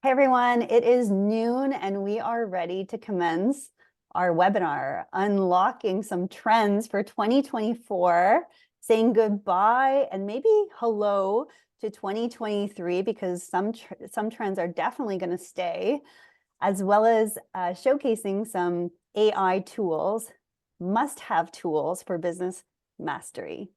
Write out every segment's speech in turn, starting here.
Hey everyone, it is noon and we are ready to commence our webinar, Unlocking Some Trends for 2024, saying goodbye and maybe hello to 2023 because some trends are definitely going to stay, as well as showcasing some AI tools, must-have tools for business mastery.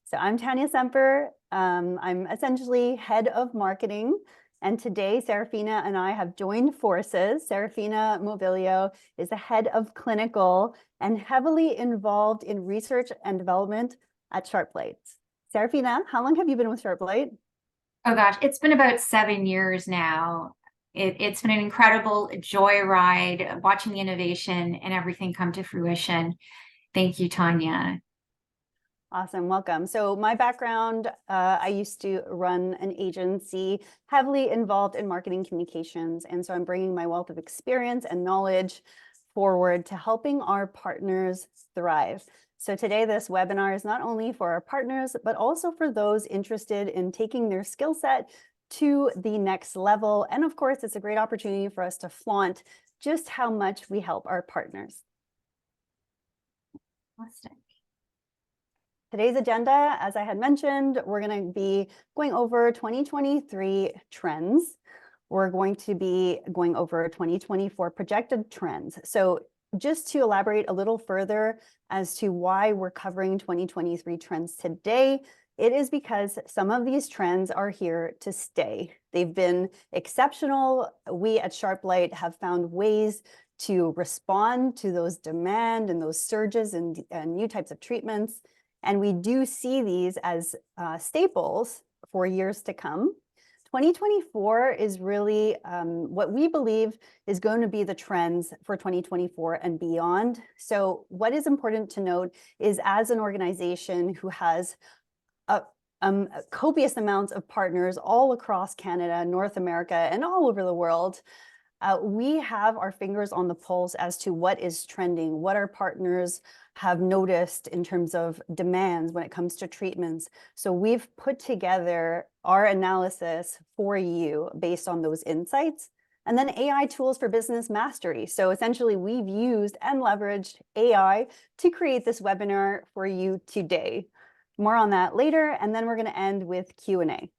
So I'm Tanya Semper. I'm essentially head of marketing. And today, Serafina and I have joined forces. Serafina Movilio is the head of clinical and heavily involved in research and development at SharpLight. Serafina, how long have you been with SharpLight? Oh gosh, it's been about 7 years now. It's been an incredible joyride watching the innovation and everything come to fruition. Thank you, Tanya. Awesome, welcome. So my background, I used to run an agency heavily involved in marketing communications. And so I'm bringing my wealth of experience and knowledge forward to helping our partners thrive. So today, this webinar is not only for our partners, but also for those interested in taking their skill set to the next level. And of course, it's a great opportunity for us to flaunt just how much we help our partners. Fantastic. Today's agenda, as I had mentioned, we're going to be going over 2023 trends. We're going to be going over 2024 projected trends. So just to elaborate a little further as to why we're covering 2023 trends today, it is because some of these trends are here to stay. They've been exceptional. We at SharpLight have found ways to respond to those demand and those surges and new types of treatments. And we do see these as staples for years to come. 2024 is really what we believe is going to be the trends for 2024 and beyond. So what is important to note is, as an organization who has copious amounts of partners all across Canada, North America, and all over the world, we have our fingers on the pulse as to what is trending, what our partners have noticed in terms of demands when it comes to treatments. So we've put together our analysis for you based on those insights. And then AI tools for business mastery. So essentially, we've used and leveraged AI to create this webinar for you today. More on that later, and then we're going to end with Q&A.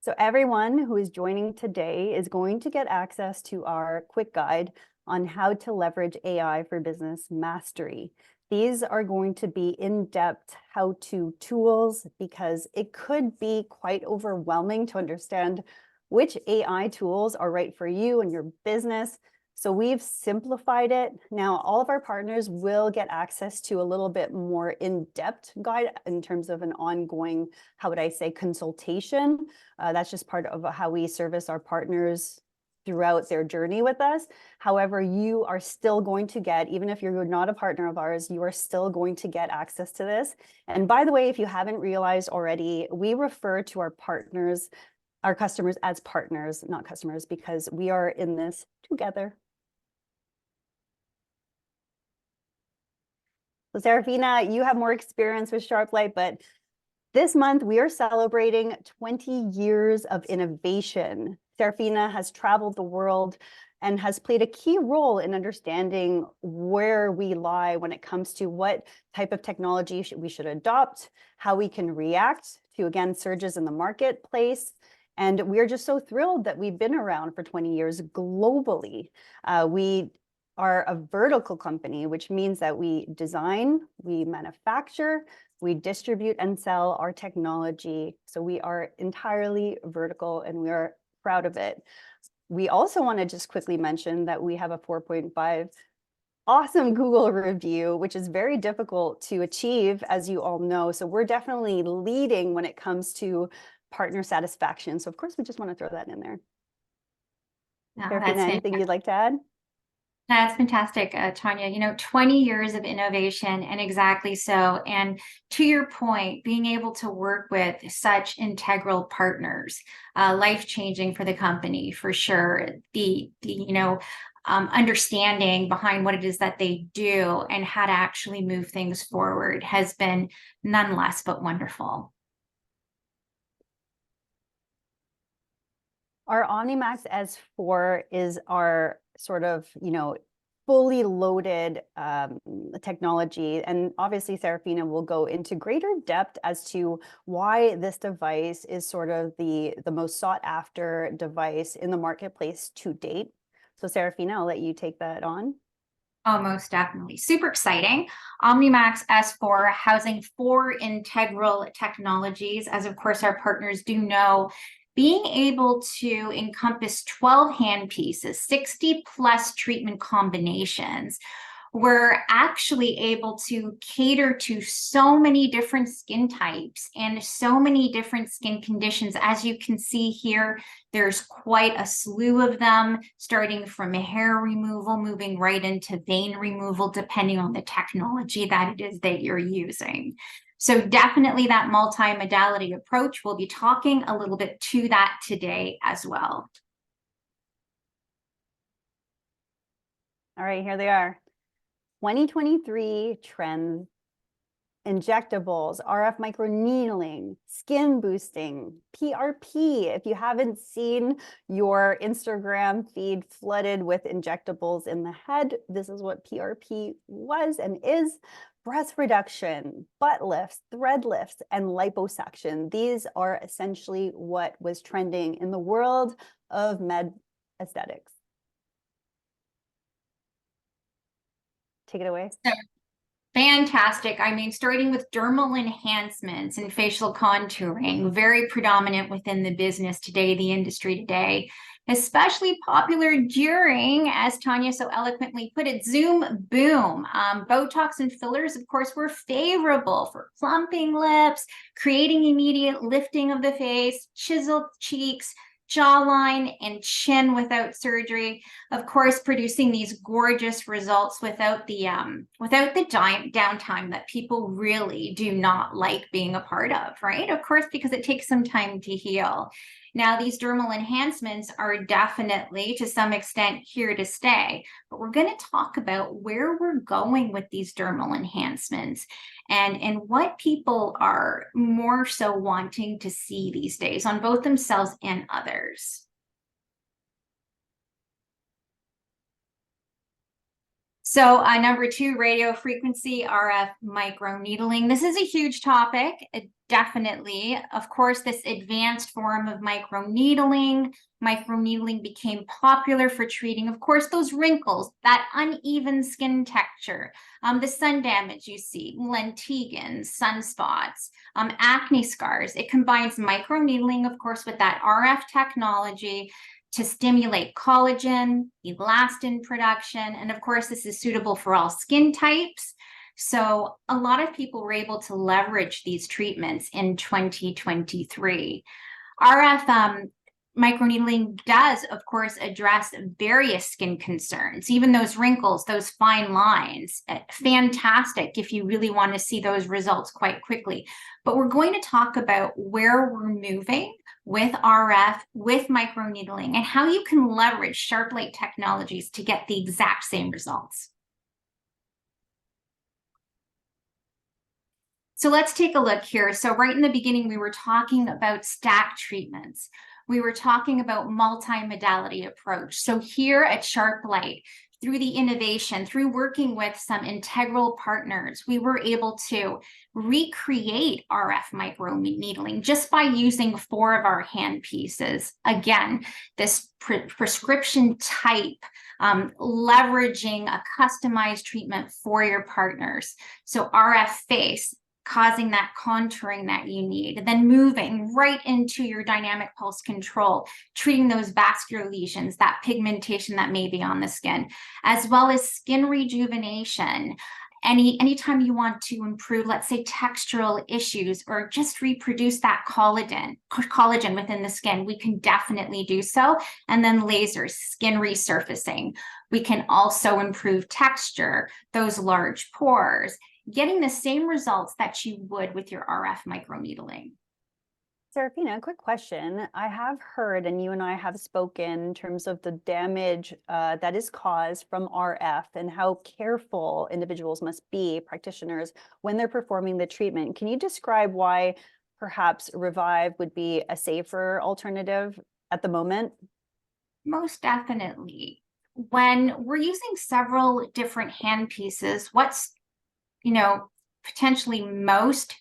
So everyone who is joining today is going to get access to our quick guide on how to leverage AI for business mastery. These are going to be in-depth how-to tools because it could be quite overwhelming to understand which AI tools are right for you and your business. So we've simplified it. Now, all of our partners will get access to a little bit more in-depth guide in terms of an ongoing, how would I say, consultation. That's just part of how we service our partners throughout their journey with us. However, you are still going to get, even if you're not a partner of ours, you are still going to get access to this. And by the way, if you haven't realized already, we refer to our partners, our customers, as partners, not customers, because we are in this together. So Serafina, you have more experience with SharpLight, but this month we are celebrating 20 years of innovation. Serafina has traveled the world and has played a key role in understanding where we lie when it comes to what type of technology we should adopt, how we can react to, again, surges in the marketplace. And we're just so thrilled that we've been around for 20 years globally. We are a vertical company, which means that we design, we manufacture, we distribute and sell our technology. So we are entirely vertical and we are proud of it. We also want to just quickly mention that we have a 4.5 awesome Google review, which is very difficult to achieve, as you all know. So we're definitely leading when it comes to partner satisfaction. So of course, we just want to throw that in there. Serafina, anything you'd like to add? That's fantastic, Tanya. 20 years of innovation, and exactly so. And to your point, being able to work with such integral partners, life-changing for the company, for sure. The understanding behind what it is that they do and how to actually move things forward has been none less but wonderful. Our Omnimax S4 is our sort of, fully loaded technology. And obviously, Serafina will go into greater depth as to why this device is sort of the most sought after device in the marketplace to date. So Serafina, I'll let you take that on. Oh, most definitely. Super exciting. OmniMax S4 housing 4 integral technologies. As of course, our partners do know, being able to encompass 12 handpieces, 60 plus treatment combinations, we're actually able to cater to so many different skin types and so many different skin conditions. As you can see here, there's quite a slew of them, starting from hair removal, moving right into vein removal, depending on the technology that it is that you're using. So definitely that multimodality approach. We'll be talking a little bit to that today as well. All right, here they are. 2023 trends: injectables, RF microneedling, skin boosting, PRP. If you haven't seen your Instagram feed flooded with injectables in the head, this is what PRP was and is. Breast reduction, butt lifts, thread lifts, and liposuction. These are essentially what was trending in the world of med aesthetics. Take it away. Fantastic. I mean, starting with dermal enhancements and facial contouring, very predominant within the business today, the industry today, especially popular during, as Tanya so eloquently put it, Zoom boom. Botox and fillers, of course, were favorable for plumping lips, creating immediate lifting of the face, chiseled cheeks, jawline, and chin without surgery, of course, producing these gorgeous results without the downtime that people really do not like being a part of, right? Of course, because it takes some time to heal. Now, these dermal enhancements are definitely, to some extent, here to stay, but we're going to talk about where we're going with these dermal enhancements and what people are more so wanting to see these days on both themselves and others. So number 2, radio frequency RF microneedling. This is a huge topic, definitely. Of course, this advanced form of microneedling became popular for treating, of course, those wrinkles, that uneven skin texture, the sun damage you see, lentigins, sunspots, acne scars. It combines microneedling, of course, with that RF technology to stimulate collagen, elastin production, and of course, this is suitable for all skin types. So a lot of people were able to leverage these treatments in 2023. RF microneedling does, of course, address various skin concerns, even those wrinkles, those fine lines. Fantastic if you really want to see those results quite quickly. But we're going to talk about where we're moving with RF, with microneedling, and how you can leverage sharp light technologies to get the exact same results. So let's take a look here. So right in the beginning, we were talking about stack treatments. We were talking about multimodality approach. So here at Sharp Light, through the innovation, through working with some integral partners, we were able to recreate RF microneedling just by using 4 of our hand pieces. Again, this prescription type, leveraging a customized treatment for your partners. So RF face, causing that contouring that you need, then moving right into your dynamic pulse control, treating those vascular lesions, that pigmentation that may be on the skin, as well as skin rejuvenation. Anytime you want to improve, let's say, textural issues or just reproduce that collagen within the skin, we can definitely do so. And then lasers, skin resurfacing. We can also improve texture, those large pores, getting the same results that you would with your RF microneedling. Serafina, a quick question. I have heard, and you and I have spoken in terms of the damage that is caused from RF and how careful individuals must be, practitioners, when they're performing the treatment. Can you describe why perhaps Revive would be a safer alternative at the moment? Most definitely. When we're using several different hand pieces, what's, potentially most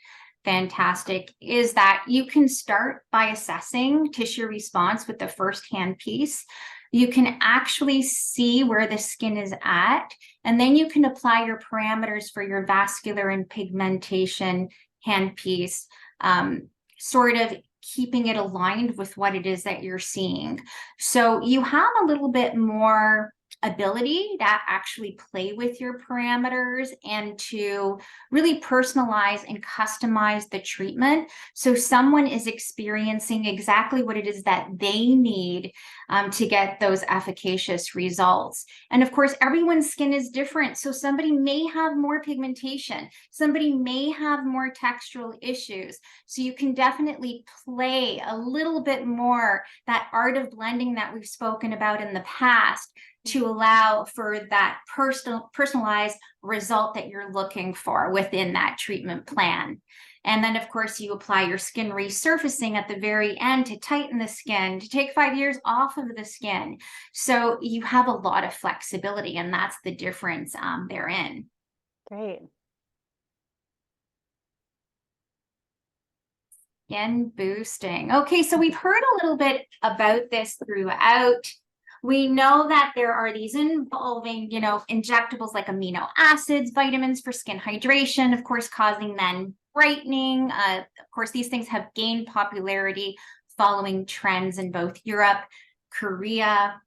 fantastic is that you can start by assessing tissue response with the first hand piece. You can actually see where the skin is at, and then you can apply your parameters for your vascular and pigmentation hand piece, sort of keeping it aligned with what it is that you're seeing. So you have a little bit more ability to actually play with your parameters and to really personalize and customize the treatment. So someone is experiencing exactly what it is that they need to get those efficacious results. And of course, everyone's skin is different. So somebody may have more pigmentation, somebody may have more textural issues. So you can definitely play a little bit more that art of blending that we've spoken about in the past to allow for that personalized result that you're looking for within that treatment plan. And then, of course, you apply your skin resurfacing at the very end to tighten the skin, to take 5 years off of the skin. So you have a lot of flexibility, and that's the difference therein. Great. Skin boosting. Okay, so we've heard a little bit about this throughout. We know that there are these involving, injectables like amino acids, vitamins for skin hydration, of course, causing then brightening. Of course, these things have gained popularity following trends in both Europe, Korea.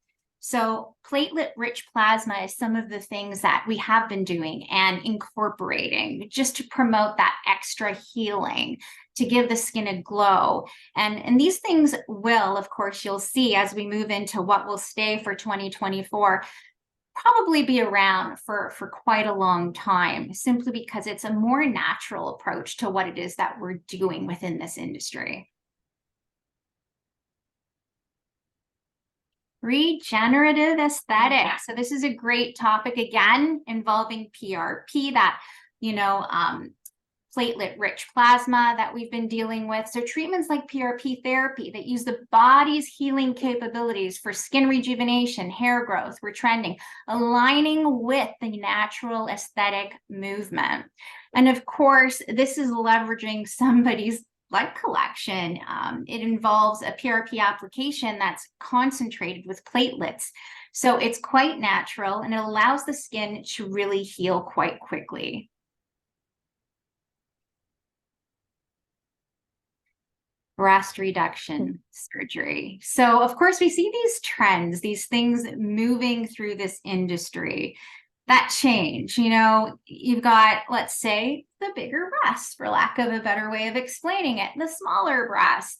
So platelet-rich plasma is some of the things that we have been doing and incorporating just to promote that extra healing, to give the skin a glow. And these things will, of course, you'll see as we move into what will stay for 2024, probably be around for quite a long time, simply because it's a more natural approach to what it is that we're doing within this industry. Regenerative aesthetics. So this is a great topic, again, involving PRP, that, platelet-rich plasma that we've been dealing with. So treatments like PRP therapy that use the body's healing capabilities for skin rejuvenation, hair growth, retrending, aligning with the natural aesthetic movement. And of course, this is leveraging somebody's blood collection. It involves a PRP application that's concentrated with platelets. So it's quite natural, and it allows the skin to really heal quite quickly. Breast reduction surgery. So of course we see these trends, these things moving through this industry that change. You've got, let's say, the bigger breasts, for lack of a better way of explaining it, the smaller breasts,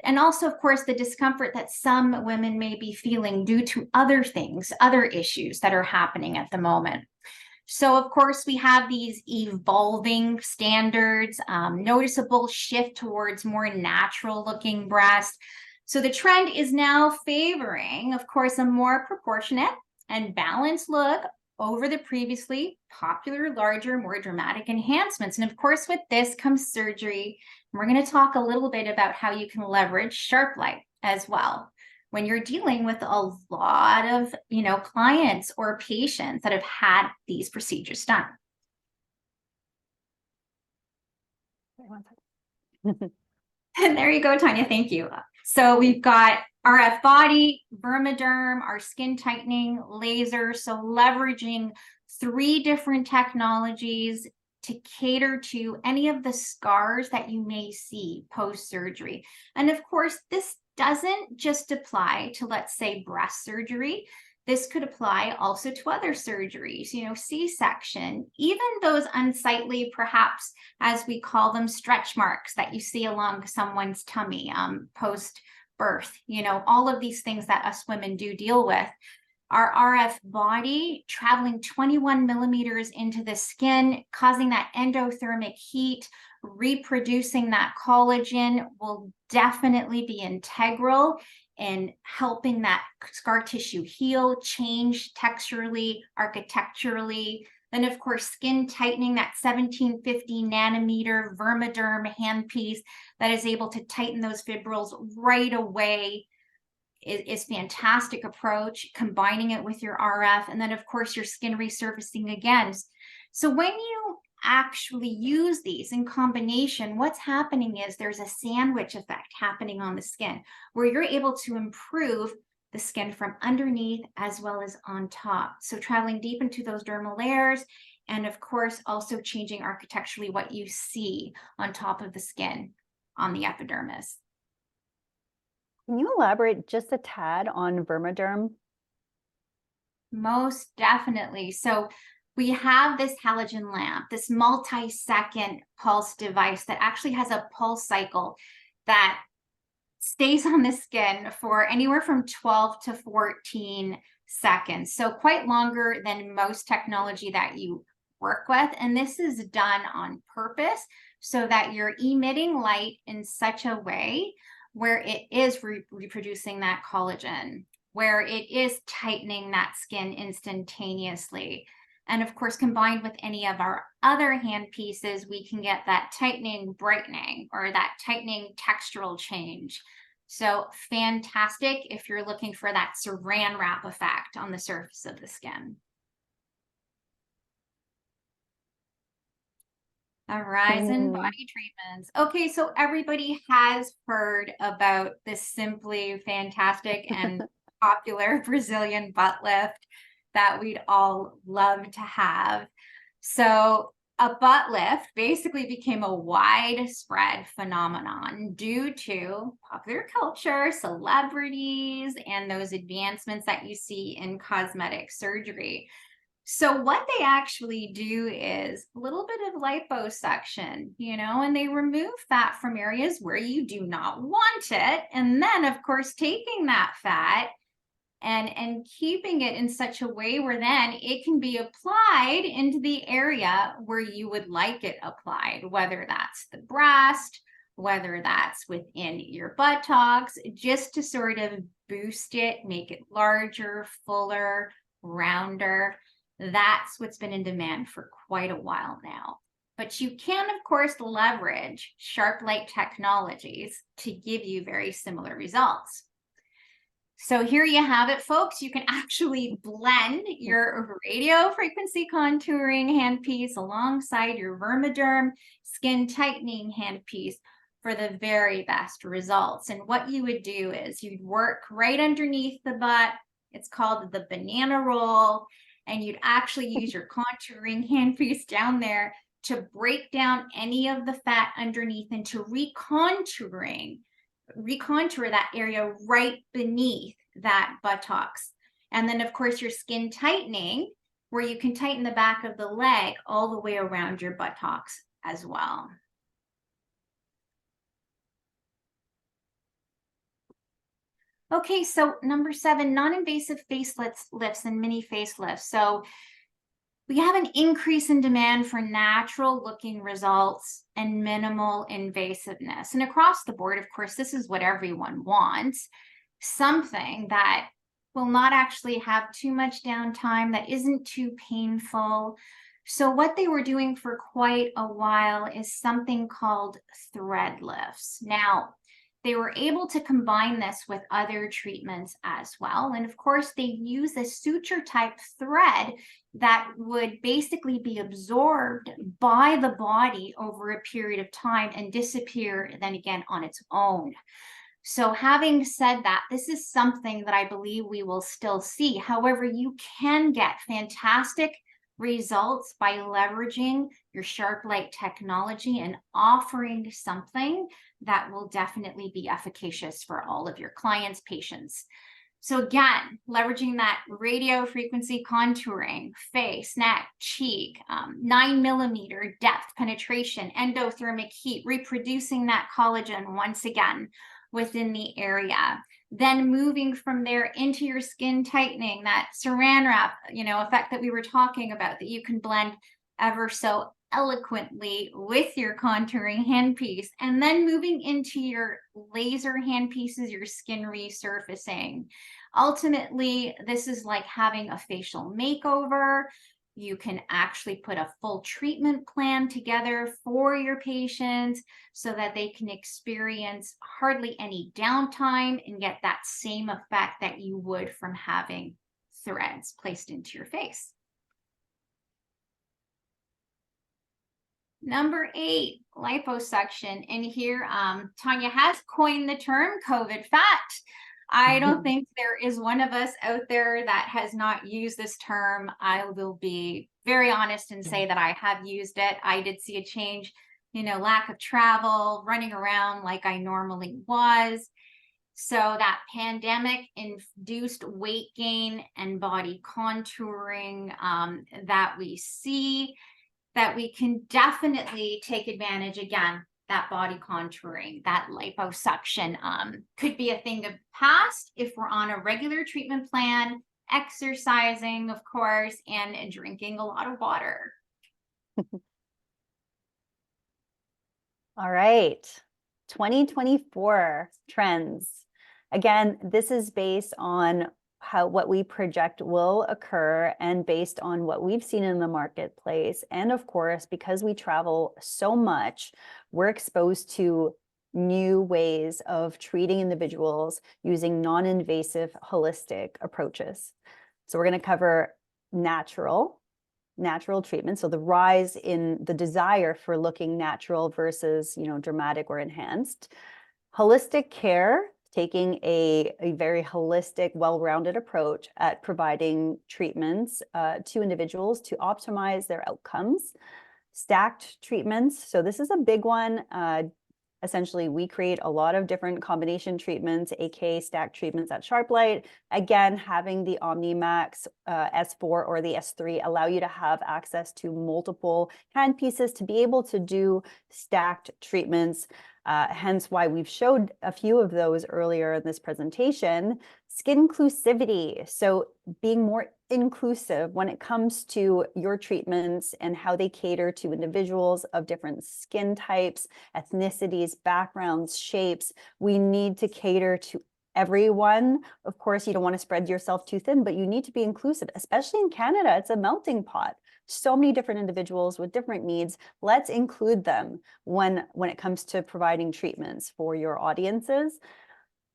and also, of course, the discomfort that some women may be feeling due to other things, other issues that are happening at the moment. So, of course, we have these evolving standards, noticeable shift towards more natural looking breasts. So the trend is now favoring, of course, a more proportionate and balanced look over the previously popular, larger, more dramatic enhancements. And of course, with this comes surgery. And we're going to talk a little bit about how you can leverage Sharp Light as well when you're dealing with a lot of, clients or patients that have had these procedures done. And there you go, Tanya. Thank you. So we've got RF body, Vermaderm, our skin tightening laser. So leveraging 3 different technologies to cater to any of the scars that you may see post-surgery. And of course, this doesn't just apply to, let's say, breast surgery. This could apply also to other surgeries, C-section, even those unsightly, perhaps, as we call them, stretch marks that you see along someone's tummy post-birth. All of these things that us women do deal with. Our RF body traveling 21 millimeters into the skin, causing that endothermic heat, reproducing that collagen will definitely be integral in helping that scar tissue heal, change texturally, architecturally. Then, of course, skin tightening, that 1750 nanometer Vermaderm handpiece that is able to tighten those fibrils right away, is fantastic approach, combining it with your RF, and then of course your skin resurfacing again. So when you actually use these in combination, what's happening is there's a sandwich effect happening on the skin where you're able to improve the skin from underneath as well as on top. So traveling deep into those dermal layers, and of course also changing architecturally what you see on top of the skin on the epidermis. Can you elaborate just a tad on Vermaderm? Most definitely. So we have this halogen lamp, this multi-second pulse device that actually has a pulse cycle that stays on the skin for anywhere from 12 to 14 seconds. So quite longer than most technology that you work with. And this is done on purpose so that you're emitting light in such a way where it is reproducing that collagen, where it is tightening that skin instantaneously. And of course, combined with any of our other hand pieces, we can get that tightening, brightening, or that tightening textural change. So fantastic if you're looking for that saran wrap effect on the surface of the skin. Horizon body treatments. Okay, so everybody has heard about this simply fantastic and popular Brazilian butt lift that we'd all love to have. So a butt lift basically became a widespread phenomenon due to popular culture, celebrities, and those advancements that you see in cosmetic surgery. So what they actually do is a little bit of liposuction, and they remove fat from areas where you do not want it. And then, of course, taking that fat and keeping it in such a way where then it can be applied into the area where you would like it applied, whether that's the breast, whether that's within your buttocks, just to sort of boost it, make it larger, fuller, rounder. That's what's been in demand for quite a while now. But you can, of course, leverage sharp light technologies to give you very similar results. So here you have it, folks. You can actually blend your radio frequency contouring handpiece alongside your Vermaderm skin tightening handpiece for the very best results. And what you would do is you'd work right underneath the butt. It's called the banana roll. And you'd actually use your contouring handpiece down there to break down any of the fat underneath and to recontour that area right beneath that buttocks. And then, of course, your skin tightening, where you can tighten the back of the leg all the way around your buttocks as well. Okay, so number 7, non-invasive facelifts and mini facelifts. So we have an increase in demand for natural looking results and minimal invasiveness. And across the board, of course, this is what everyone wants. Something that will not actually have too much downtime, that isn't too painful. So what they were doing for quite a while is something called thread lifts. Now, they were able to combine this with other treatments as well. And of course, they use a suture type thread that would basically be absorbed by the body over a period of time and disappear then again on its own. So having said that, this is something that I believe we will still see. However, you can get fantastic results by leveraging your sharp light technology and offering something that will definitely be efficacious for all of your clients, patients. So again, leveraging that radio frequency contouring, face, neck, cheek, 9mm depth penetration, endothermic heat, reproducing that collagen once again within the area. Then moving from there into your skin tightening, that saran wrap, effect that we were talking about, that you can blend ever so eloquently with your contouring handpiece. And then moving into your laser handpieces, your skin resurfacing. Ultimately, this is like having a facial makeover. You can actually put a full treatment plan together for your patients so that they can experience hardly any downtime and get that same effect that you would from having threads placed into your face. Number 8, liposuction. And here, Tanya has coined the term COVID fat. I don't think there is one of us out there that has not used this term. I will be very honest and say that I have used it. I did see a change, lack of travel, running around like I normally was. So that pandemic induced weight gain and body contouring that we see, that we can definitely take advantage again. That body contouring, that liposuction could be a thing of past if we're on a regular treatment plan, exercising, of course, and drinking a lot of water. All right, 2024 trends. Again, this is based on what we project will occur and based on what we've seen in the marketplace. And of course, because we travel so much, we're exposed to new ways of treating individuals using non-invasive holistic approaches. So we're going to cover natural treatment. So the rise in the desire for looking natural versus, dramatic or enhanced. Holistic care, taking a very holistic, well-rounded approach at providing treatments to individuals to optimize their outcomes. Stacked treatments. So this is a big one. Essentially, we create a lot of different combination treatments, aka stacked treatments at SharpLight. Again, having the OmniMax S4 or the S3 allow you to have access to multiple handpieces to be able to do stacked treatments. Hence why we've showed a few of those earlier in this presentation. Skin inclusivity, so being more inclusive when it comes to your treatments and how they cater to individuals of different skin types, ethnicities, backgrounds, shapes. We need to cater to everyone. Of course, you don't want to spread yourself too thin, but you need to be inclusive, especially in Canada. It's a melting pot. So many different individuals with different needs. Let's include them when it comes to providing treatments for your audiences.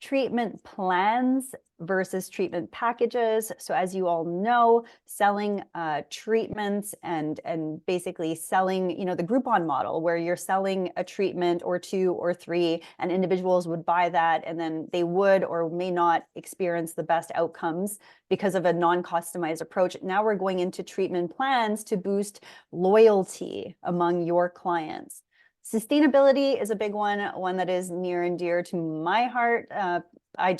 Treatment plans versus treatment packages. So as you all know, selling treatments and basically selling, the Groupon model where you're selling a treatment or 2 or 3 and individuals would buy that and then they would or may not experience the best outcomes because of a non-customized approach. Now we're going into treatment plans to boost loyalty among your clients. Sustainability is a big one that is near and dear to my heart. I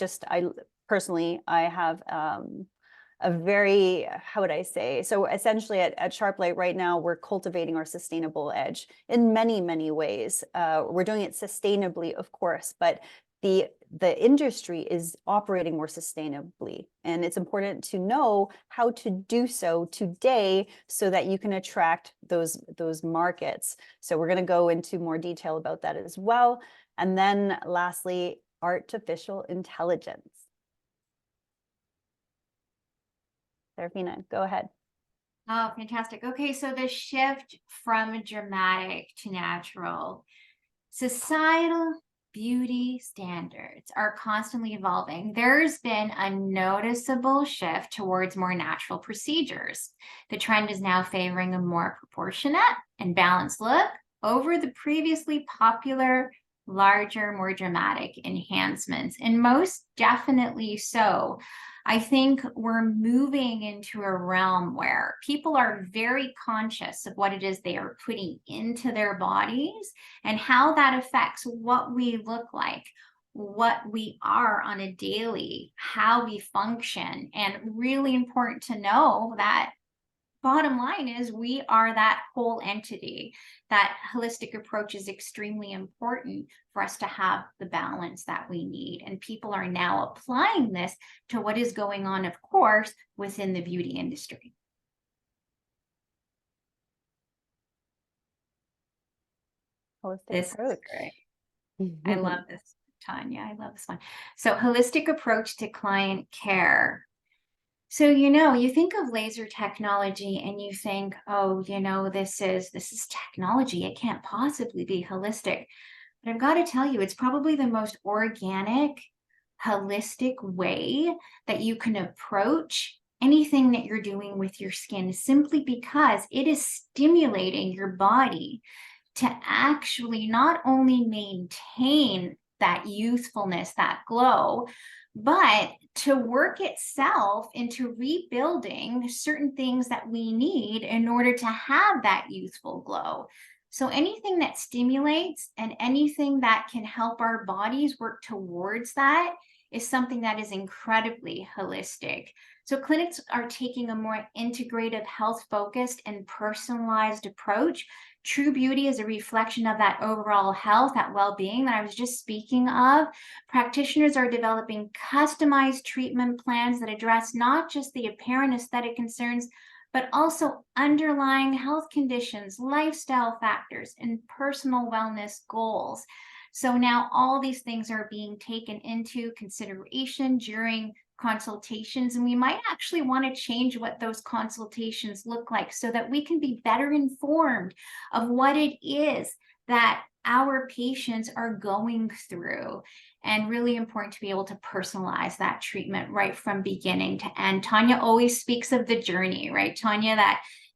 personally have a very, how would I say? So essentially at SharpLight right now, we're cultivating our sustainable edge in many, many ways. We're doing it sustainably, of course, but the industry is operating more sustainably. And it's important to know how to do so today so that you can attract those markets. So we're going to go into more detail about that as well. And then lastly, artificial intelligence. Serafina, go ahead. Oh, fantastic. Okay, so the shift from dramatic to natural. Societal beauty standards are constantly evolving. There's been a noticeable shift towards more natural procedures. The trend is now favoring a more proportionate and balanced look over the previously popular, larger, more dramatic enhancements, and most definitely so. I think we're moving into a realm where people are very conscious of what it is they are putting into their bodies and how that affects what we look like, what we are on a daily, how we function. And really important to know that bottom line is we are that whole entity. That holistic approach is extremely important for us to have the balance that we need. And people are now applying this to what is going on, of course, within the beauty industry. Holistic approach. I love this, Tanya. I love this one. So holistic approach to client care. So, you think of laser technology and you think, oh, this is technology. It can't possibly be holistic. But I've got to tell you, it's probably the most organic, holistic way that you can approach anything that you're doing with your skin, simply because it is stimulating your body to actually not only maintain that youthfulness, that glow, but to work itself into rebuilding certain things that we need in order to have that youthful glow. So anything that stimulates and anything that can help our bodies work towards that is something that is incredibly holistic. So clinics are taking a more integrative, health focused and personalized approach. True beauty is a reflection of that overall health, that well-being that I was just speaking of. Practitioners are developing customized treatment plans that address not just the apparent aesthetic concerns, but also underlying health conditions, lifestyle factors, and personal wellness goals. So now all these things are being taken into consideration during consultations, and we might actually want to change what those consultations look like so that we can be better informed of what it is that our patients are going through. And really important to be able to personalize that treatment right from beginning to end. Tanya always speaks of the journey, right, Tanya?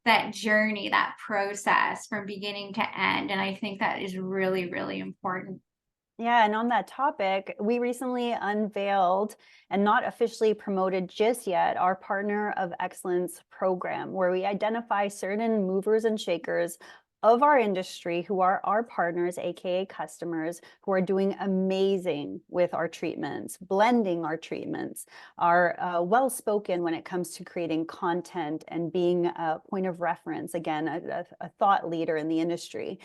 That journey, that process from beginning to end. And I think that is really, really important. Yeah, and on that topic, we recently unveiled and not officially promoted just yet our Partner of Excellence program, where we identify certain movers and shakers of our industry who are our partners, aka customers, who are doing amazing with our treatments, blending our treatments, are well-spoken when it comes to creating content and being a point of reference, again, a thought leader in the industry.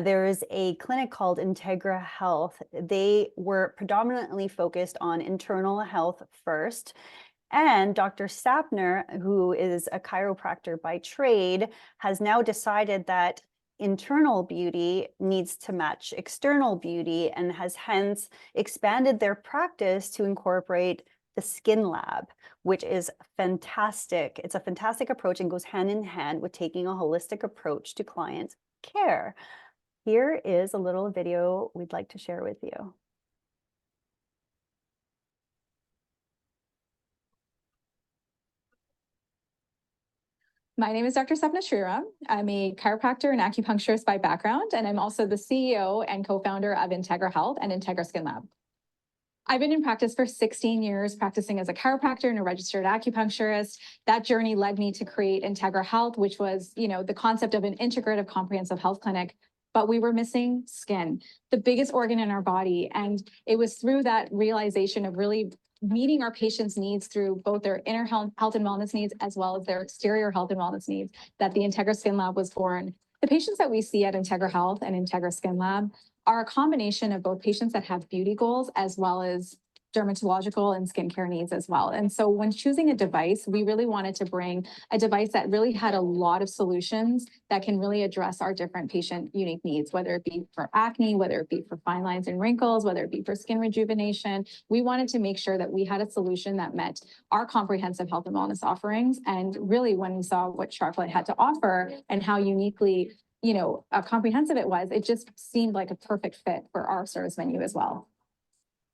There is a clinic called Integra Health. They were predominantly focused on internal health first. And Dr. Sapner, who is a chiropractor by trade, has now decided that internal beauty needs to match external beauty and has hence expanded their practice to incorporate the Skin Lab, which is fantastic. It's a fantastic approach and goes hand in hand with taking a holistic approach to client care. Here is a little video we'd like to share with you. My name is Dr. Sapna Sriram. I'm a chiropractor and acupuncturist by background, and I'm also the CEO and co-founder of Integra Health and Integra Skin Lab. I've been in practice for 16 years, practicing as a chiropractor and a registered acupuncturist. That journey led me to create Integra Health, which was, the concept of an integrative comprehensive health clinic, but we were missing skin, the biggest organ in our body. And it was through that realization of really meeting our patients' needs through both their inner health and wellness needs, as well as their exterior health and wellness needs, that the Integra Skin Lab was born. The patients that we see at Integra Health and Integra Skin Lab are a combination of both patients that have beauty goals as well as dermatological and skincare needs as well. And so when choosing a device, we really wanted to bring a device that really had a lot of solutions that can really address our different patient unique needs, whether it be for acne, whether it be for fine lines and wrinkles, whether it be for skin rejuvenation. We wanted to make sure that we had a solution that met our comprehensive health and wellness offerings. And really, when we saw what SharpLight had to offer and how uniquely comprehensive it was, it just seemed like a perfect fit for our service menu as well.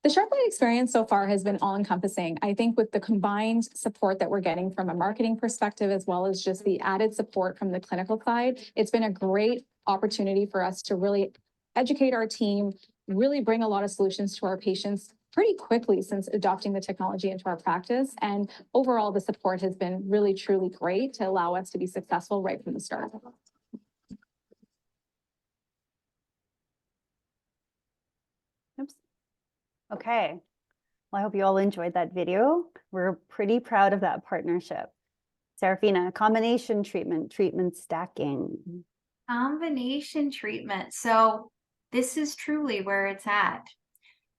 The SharpLight experience so far has been all-encompassing. I think with the combined support that we're getting from a marketing perspective, as well as just the added support from the clinical side, it's been a great opportunity for us to really educate our team, really bring a lot of solutions to our patients pretty quickly since adopting the technology into our practice. And overall, the support has been really, truly great to allow us to be successful right from the start. Oops. Okay. Well, I hope you all enjoyed that video. We're pretty proud of that partnership. Serafina, combination treatment stacking. Combination treatment. So this is truly where it's at.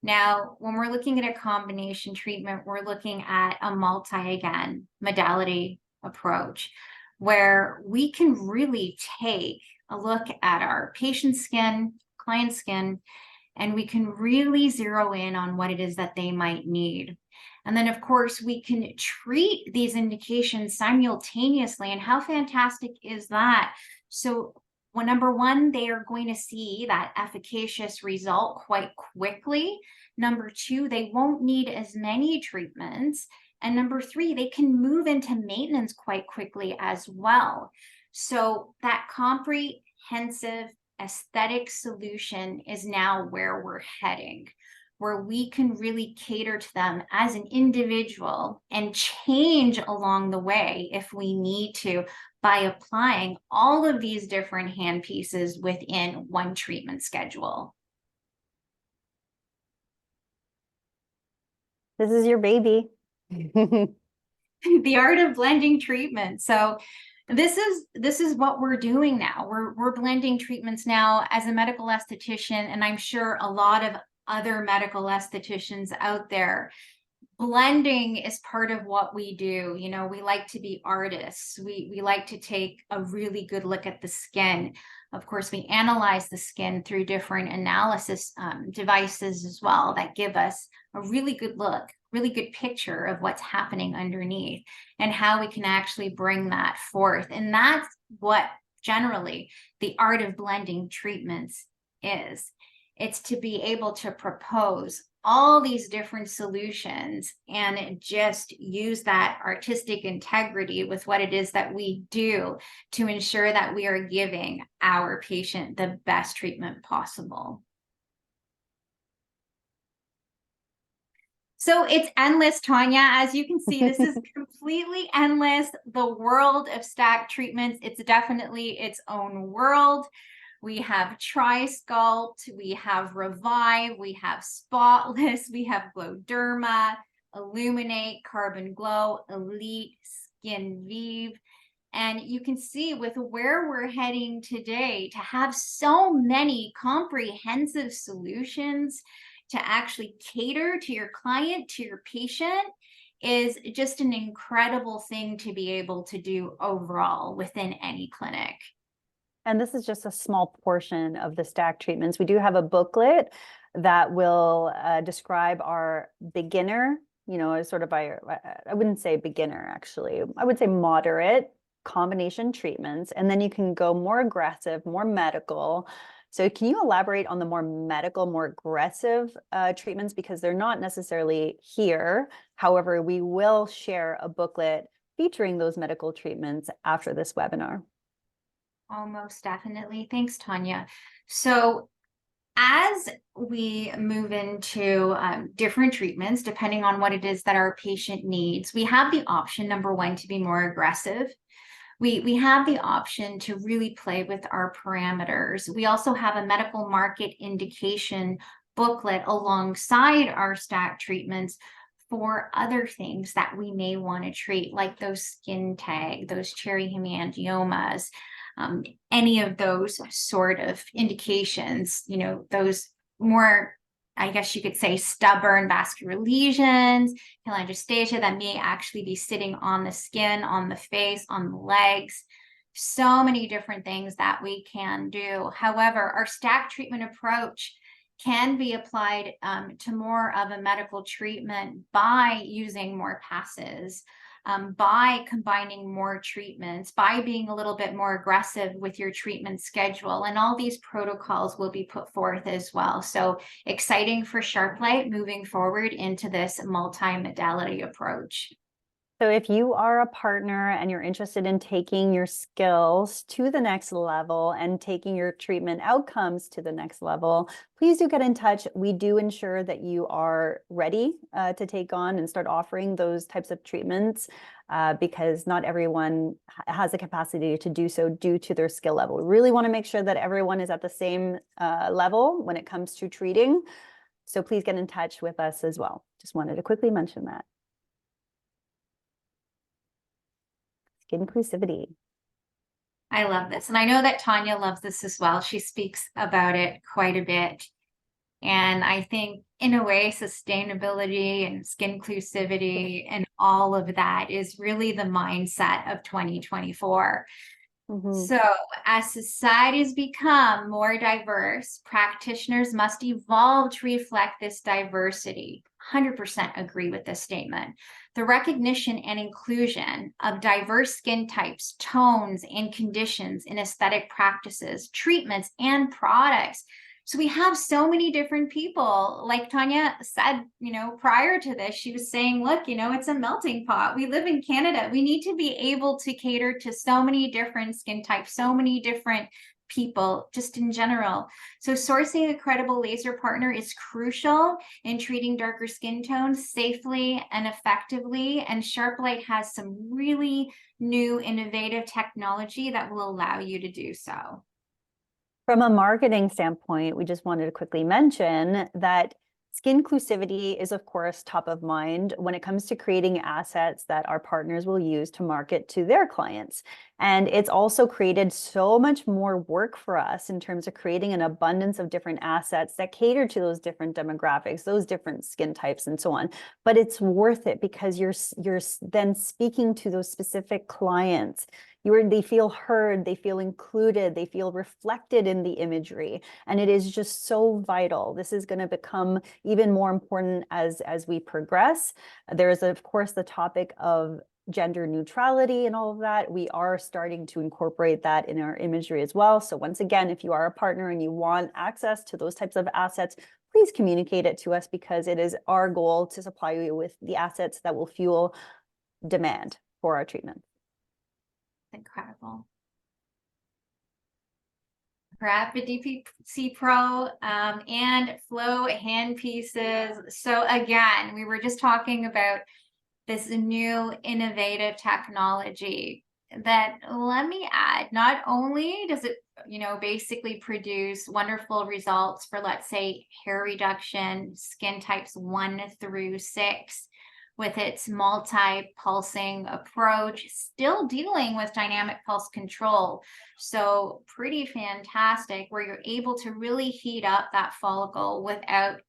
Now, when we're looking at a combination treatment, we're looking at a again, modality approach, where we can really take a look at our patient's skin, client's skin, and we can really zero in on what it is that they might need. And then, of course, we can treat these indications simultaneously. And how fantastic is that? So, well, number one, they are going to see that efficacious result quite quickly. Number two, they won't need as many treatments. And number three, they can move into maintenance quite quickly as well. So that comprehensive aesthetic solution is now where we're heading, where we can really cater to them as an individual and change along the way if we need to, by applying all of these different hand pieces within one treatment schedule. This is your baby. The art of blending treatment. So this is what we're doing now. We're blending treatments now as a medical esthetician, and I'm sure a lot of other medical estheticians out there. Blending is part of what we do. You know, we like to be artists. We like to take a really good look at the skin. Of course, we analyze the skin through different analysis devices as well that give us a really good look, really good picture of what's happening underneath and how we can actually bring that forth. And that's what generally the art of blending treatments is. It's to be able to propose all these different solutions and just use that artistic integrity with what it is that we do to ensure that we are giving our patient the best treatment possible. So it's endless, Tanya. As you can see, this is completely endless. The world of stack treatments, it's definitely its own world. We have Tri-Sculpt, we have Revive, we have Spotless, we have Glowderma, Illuminate, Carbon Glow, Elite, Skin Vive. And you can see with where we're heading today, to have so many comprehensive solutions to actually cater to your client, to your patient, is just an incredible thing to be able to do overall within any clinic. And this is just a small portion of the stack treatments. We do have a booklet that will describe our beginner, you know, sort of I wouldn't say beginner, actually. I would say moderate combination treatments. And then you can go more aggressive, more medical. So can you elaborate on the more medical, more aggressive treatments? Because they're not necessarily here. However, we will share a booklet featuring those medical treatments after this webinar. Oh, most definitely. Thanks, Tanya. So as we move into different treatments, depending on what it is that our patient needs, we have the option, number one, to be more aggressive. We have the option to really play with our parameters. We also have a medical market indication booklet alongside our stack treatments for other things that we may want to treat, like those skin tag, those cherry hemangiomas, any of those sort of indications, you know, those more, I guess you could say, stubborn vascular lesions, cholangiostasia that may actually be sitting on the skin, on the face, on the legs. So many different things that we can do. However, our stack treatment approach can be applied to more of a medical treatment by using more passes, by combining more treatments, by being a little bit more aggressive with your treatment schedule. And all these protocols will be put forth as well. So exciting for SharpLight moving forward into this multi-modality approach. So if you are a partner and you're interested in taking your skills to the next level and taking your treatment outcomes to the next level, please do get in touch. We do ensure that you are ready to take on and start offering those types of treatments because not everyone has the capacity to do so due to their skill level. We really want to make sure that everyone is at the same level when it comes to treating. So please get in touch with us as well. Just wanted to quickly mention that. Inclusivity. I love this. And I know that Tanya loves this as well. She speaks about it quite a bit. And I think in a way, sustainability and skin inclusivity and all of that is really the mindset of 2024. So as societies become more diverse, practitioners must evolve to reflect this diversity. 100% agree with this statement. The recognition and inclusion of diverse skin types, tones, and conditions in aesthetic practices, treatments, and products. So we have so many different people. Like Tanya said, prior to this, she was saying, look, it's a melting pot. We live in Canada. We need to be able to cater to so many different skin types, so many different people, just in general. So sourcing a credible laser partner is crucial in treating darker skin tones safely and effectively. And SharpLight has some really new innovative technology that will allow you to do so. From a marketing standpoint, we just wanted to quickly mention that skin inclusivity is, of course, top of mind when it comes to creating assets that our partners will use to market to their clients. And it's also created so much more work for us in terms of creating an abundance of different assets that cater to those different demographics, those different skin types, and so on. But it's worth it because you're then speaking to those specific clients. They feel heard, they feel included, they feel reflected in the imagery, and it is just so vital. This is going to become even more important as we progress. There is, of course, the topic of gender neutrality and all of that. We are starting to incorporate that in our imagery as well. So once again, if you are a partner and you want access to those types of assets, please communicate it to us, because it is our goal to supply you with the assets that will fuel demand for our treatment. Incredible. Rapid DPC Pro and Flow hand pieces. So again, we were just talking about this new innovative technology that, let me add, not only does it, basically produce wonderful results for, let's say, hair reduction, skin types 1 through 6, with its multi-pulsing approach, still dealing with dynamic pulse control. So pretty fantastic, where you're able to really heat up that follicle without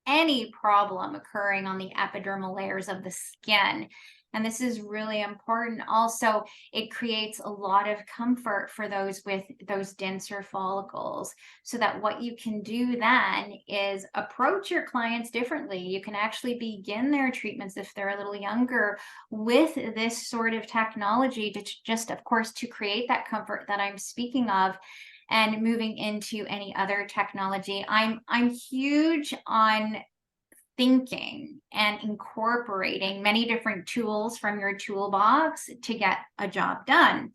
any problem occurring on the epidermal layers of the skin. And this is really important. Also, it creates a lot of comfort for those with those denser follicles, so that what you can do then is approach your clients differently. You can actually begin their treatments if they're a little younger with this sort of technology to just, of course, to create that comfort that I'm speaking of. And moving into any other technology, I'm huge on thinking and incorporating many different tools from your toolbox to get a job done.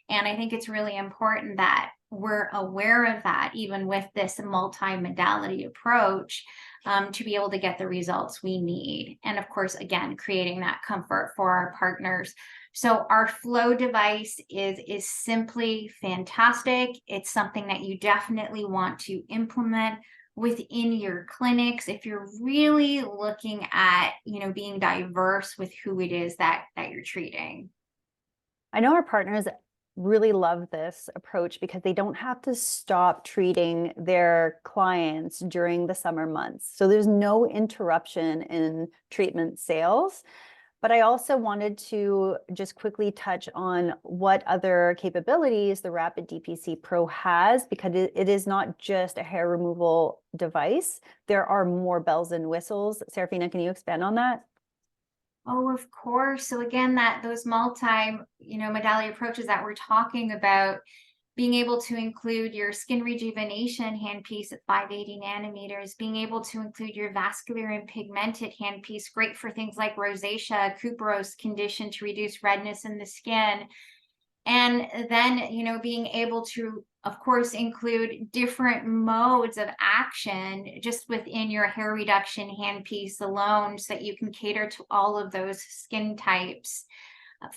And I think it's really important that we're aware of that, even with this multi-modality approach, to be able to get the results we need. And of course, again, creating that comfort for our partners. So our Flow device is simply fantastic. It's something that you definitely want to implement within your clinics if you're really looking at, being diverse with who it is that you're treating. I know our partners really love this approach because they don't have to stop treating their clients during the summer months. So there's no interruption in treatment sales. But I also wanted to just quickly touch on what other capabilities the Rapid DPC Pro has, because it is not just a hair removal device. There are more bells and whistles. Serafina, can you expand on that? Oh, of course. So again, those modality approaches that we're talking about, being able to include your skin rejuvenation handpiece at 580 nanometers, being able to include your vascular and pigmented handpiece, great for things like rosacea, cuperose condition to reduce redness in the skin. And then, being able to, of course, include different modes of action just within your hair reduction handpiece alone, so that you can cater to all of those skin types.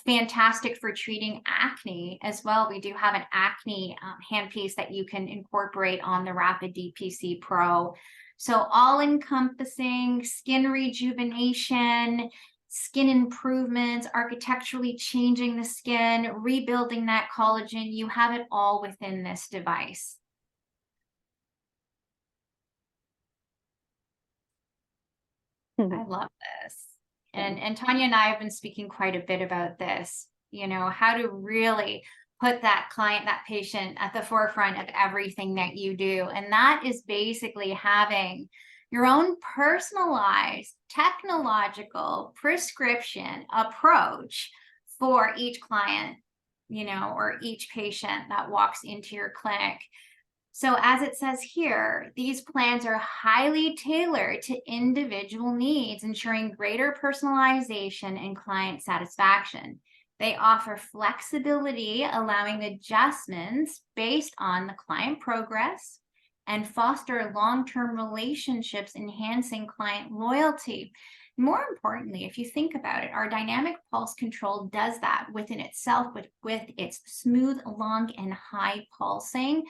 Fantastic for treating acne as well. We do have an acne handpiece that you can incorporate on the Rapid DPC Pro. So all-encompassing skin rejuvenation, skin improvements, architecturally changing the skin, rebuilding that collagen. You have it all within this device. I love this. And Tanya and I have been speaking quite a bit about this, how to really put that client, that patient at the forefront of everything that you do. And that is basically having your own personalized technological prescription approach for each client, or each patient that walks into your clinic. So as it says here, these plans are highly tailored to individual needs, ensuring greater personalization and client satisfaction. They offer flexibility, allowing adjustments based on the client progress, and foster long-term relationships, enhancing client loyalty. More importantly, if you think about it, our dynamic pulse control does that within itself with its smooth, long, and high pulsing.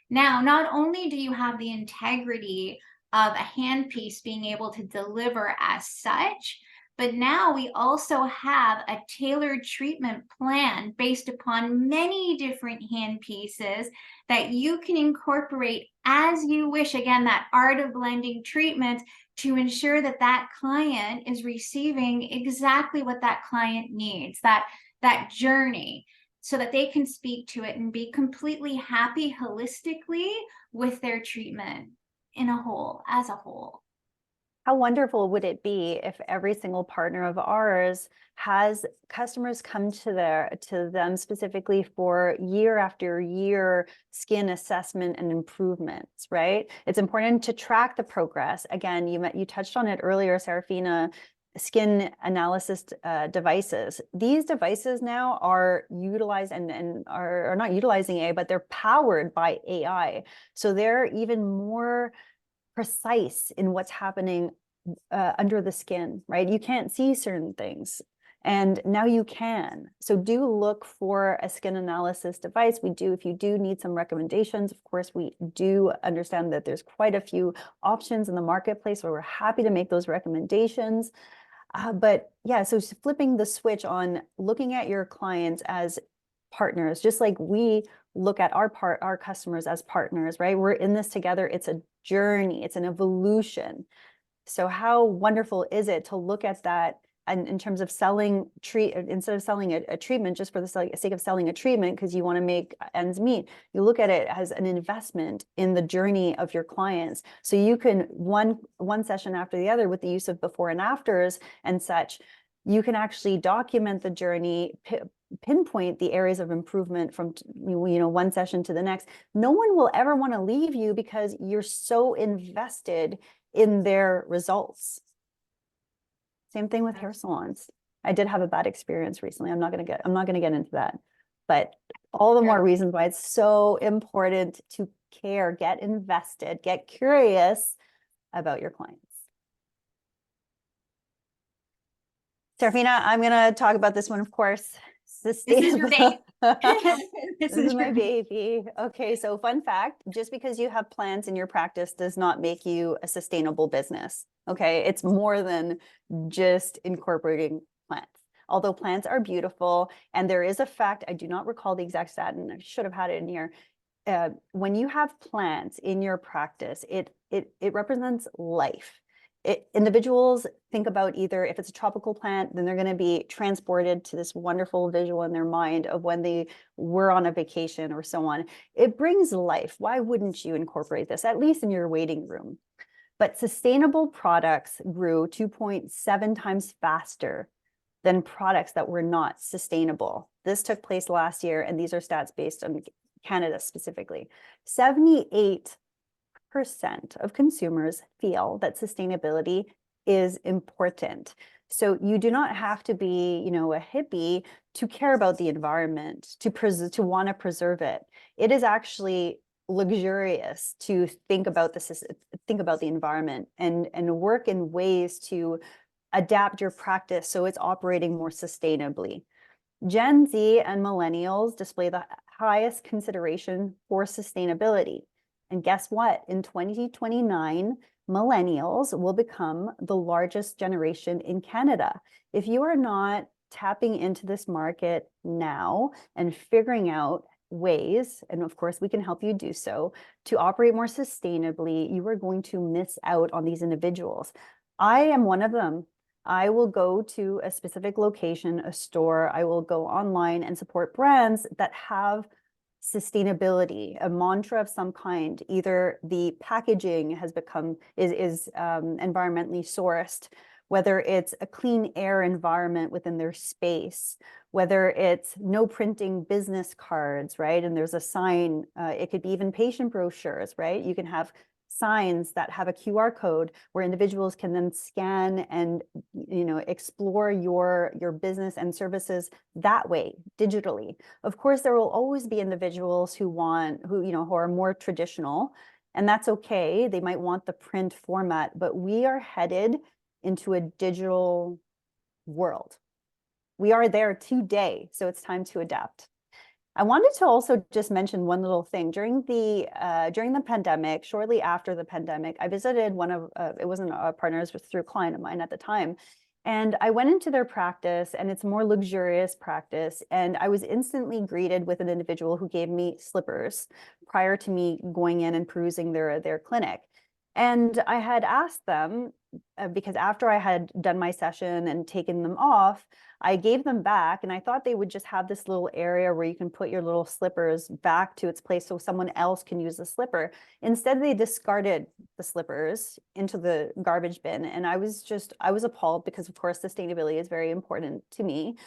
Now, not only do you have the integrity of a handpiece being able to deliver as such, but now we also have a tailored treatment plan based upon many different handpieces that you can incorporate as you wish. Again, that art of blending treatment to ensure that that client is receiving exactly what that client needs, that journey, so that they can speak to it and be completely happy holistically with their treatment as a whole. How wonderful would it be if every single partner of ours has customers come to them specifically for year after year skin assessment and improvements, right? It's important to track the progress. Again, you touched on it earlier, Serafina, skin analysis devices. These devices now are utilized and are not utilizing AI, but they're powered by AI. So they're even more precise in what's happening under the skin, right? You can't see certain things, and now you can. So do look for a skin analysis device. If you do need some recommendations, of course, we do understand that there's quite a few options in the marketplace where we're happy to make those recommendations. But yeah, so flipping the switch on looking at your clients as partners, just like we look at our customers as partners, right? We're in this together. It's a journey, it's an evolution. So how wonderful is it to look at that and in terms of instead of selling a treatment just for the sake of selling a treatment because you want to make ends meet, you look at it as an investment in the journey of your clients. So you can one session after the other, with the use of before and afters and such, you can actually document the journey, pinpoint the areas of improvement from one session to the next. No one will ever want to leave you because you're so invested in their results. Same thing with hair salons. I did have a bad experience recently. I'm not going to get into that, but all the more reasons why it's so important to care, get invested, get curious about your clients. Serafina, I'm going to talk about this one, of course. This is your baby. This is my baby. Okay, so fun fact, just because you have plants in your practice does not make you a sustainable business. Okay, it's more than just incorporating plants. Although plants are beautiful, and there is a fact, I do not recall the exact stat, and I should have had it in here. When you have plants in your practice, it represents life. Individuals think about either if it's a tropical plant, then they're going to be transported to this wonderful visual in their mind of when they were on a vacation or so on. It brings life. Why wouldn't you incorporate this, at least in your waiting room? But sustainable products grew 2.7 times faster than products that were not sustainable. This took place last year, and these are stats based on Canada specifically. 78% of consumers feel that sustainability is important. So you do not have to be, a hippie to care about the environment, to want to preserve it. It is actually luxurious to think about the environment and work in ways to adapt your practice so it's operating more sustainably. Gen Z and millennials display the highest consideration for sustainability. And guess what? In 2029, millennials will become the largest generation in Canada. If you are not tapping into this market now and figuring out ways, and of course we can help you do so, to operate more sustainably, you are going to miss out on these individuals. I am one of them. I will go to a specific location, a store. I will go online and support brands that have sustainability, a mantra of some kind. Either the packaging has become is environmentally sourced, whether it's a clean air environment within their space, whether it's no printing business cards, right? And there's a sign, it could be even patient brochures, right? You can have signs that have a QR code where individuals can then scan and, you know, explore your business and services that way, digitally. Of course, there will always be individuals who are more traditional, and that's okay. They might want the print format, but we are headed into a digital world. We are there today, so it's time to adapt. I wanted to also just mention one little thing. During the pandemic, shortly after the pandemic, I visited one of, it wasn't a partner, it was through a client of mine at the time. And I went into their practice, and it's a more luxurious practice. And I was instantly greeted with an individual who gave me slippers prior to me going in and perusing their clinic. And I had asked them, because after I had done my session and taken them off, I gave them back, and I thought they would just have this little area where you can put your little slippers back to its place so someone else can use the slipper. Instead, they discarded the slippers into the garbage bin. And I was appalled, because of course, sustainability is very important to me.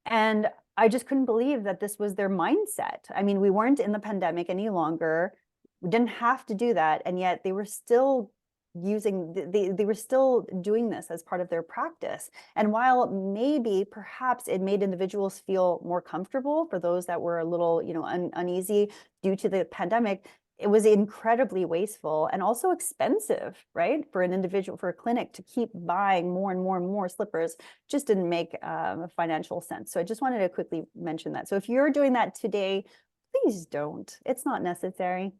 And I just couldn't believe that this was their mindset. I mean, we weren't in the pandemic any longer. We didn't have to do that. And yet they were still they were still doing this as part of their practice. And while maybe perhaps it made individuals feel more comfortable, for those that were a little, uneasy due to the pandemic, it was incredibly wasteful and also expensive, right? For an individual, for a clinic to keep buying more and more and more slippers just didn't make financial sense. So I just wanted to quickly mention that. So if you're doing that today, please don't. It's not necessary.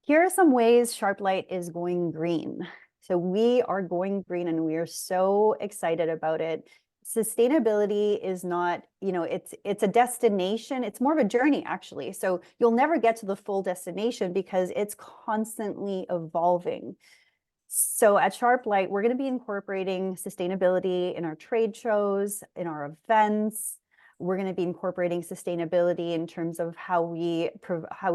Here are some ways SharpLight is going green. So we are going green, and we are so excited about it. Sustainability is not, it's a destination. It's more of a journey, actually. So you'll never get to the full destination because it's constantly evolving. So at SharpLight, we're going to be incorporating sustainability in our trade shows, in our events. We're going to be incorporating sustainability in terms of how we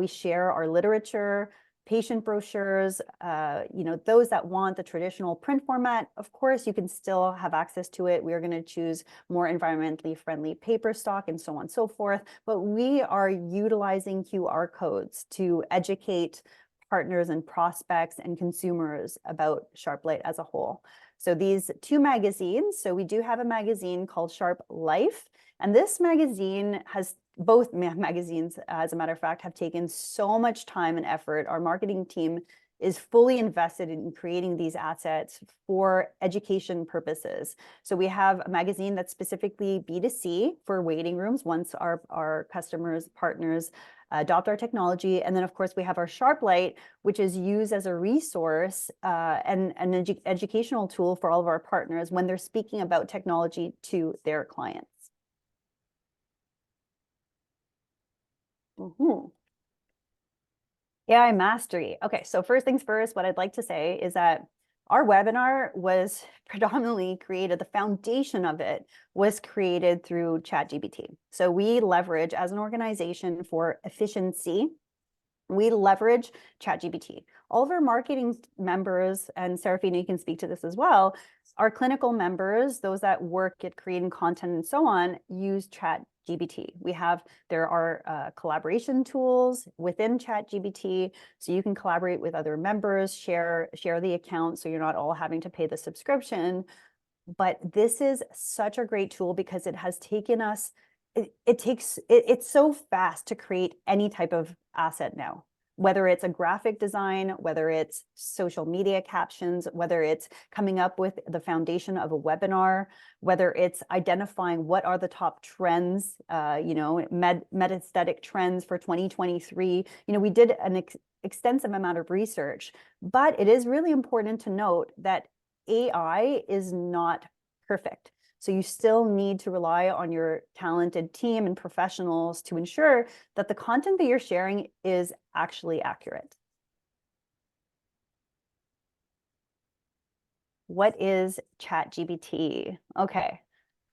share our literature, patient brochures, those that want the traditional print format. Of course, you can still have access to it. We are going to choose more environmentally friendly paper stock and so on and so forth. But we are utilizing QR codes to educate partners and prospects and consumers about SharpLight as a whole. So these two magazines, so we do have a magazine called Sharp Life, and this magazine has, both magazines, as a matter of fact, have taken so much time and effort. Our marketing team is fully invested in creating these assets for education purposes. So we have a magazine that's specifically B2C for waiting rooms once our customers, partners adopt our technology. And then, of course, we have our SharpLight, which is used as a resource and an educational tool for all of our partners when they're speaking about technology to their clients. AI mastery. Okay, so first things first, what I'd like to say is that our webinar was predominantly created, the foundation of it was created through ChatGPT. So we leverage, as an organization, for efficiency, we leverage ChatGPT. All of our marketing members, and Serafina, you can speak to this as well, our clinical members, those that work at creating content and so on, use ChatGPT. There are collaboration tools within ChatGPT, so you can collaborate with other members, share the account, so you're not all having to pay the subscription. But this is such a great tool because it has taken us, it's so fast to create any type of asset now, whether it's a graphic design, whether it's social media captions, whether it's coming up with the foundation of a webinar, whether it's identifying what are the top trends, metastatic trends for 2023. We did an extensive amount of research, but it is really important to note that AI is not perfect. So you still need to rely on your talented team and professionals to ensure that the content that you're sharing is actually accurate. What is ChatGPT? Okay,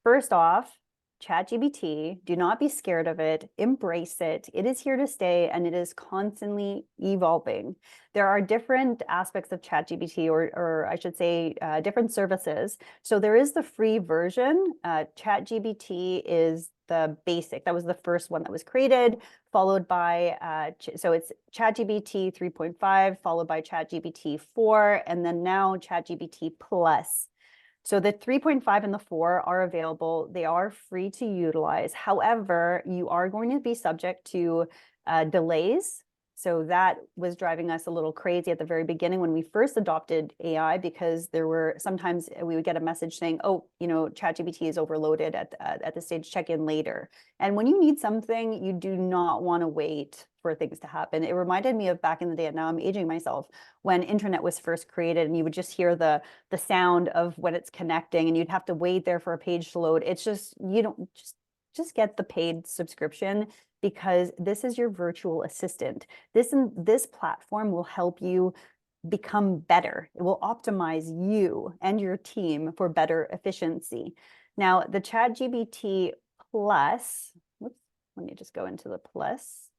first off, ChatGPT, do not be scared of it, embrace it. It is here to stay and it is constantly evolving. There are different aspects of ChatGPT, or I should say different services. So there is the free version. ChatGPT is the basic. That was the first one that was created, followed by, so it's ChatGPT 3.5, followed by ChatGPT 4, and then now ChatGPT Plus. So the 3.5 and the 4 are available. They are free to utilize. However, you are going to be subject to delays. So that was driving us a little crazy at the very beginning when we first adopted AI, because there were sometimes we would get a message saying, oh, you know, ChatGPT is overloaded at the stage, check in later. And when you need something, you do not want to wait for things to happen. It reminded me of back in the day, and now I'm aging myself, when internet was first created and you would just hear the sound of when it's connecting and you'd have to wait there for a page to load. It's just, you don't just get the paid subscription, because this is your virtual assistant. This platform will help you become better. It will optimize you and your team for better efficiency. Now, the ChatGPT Plus, whoops, let me just go into the Plus.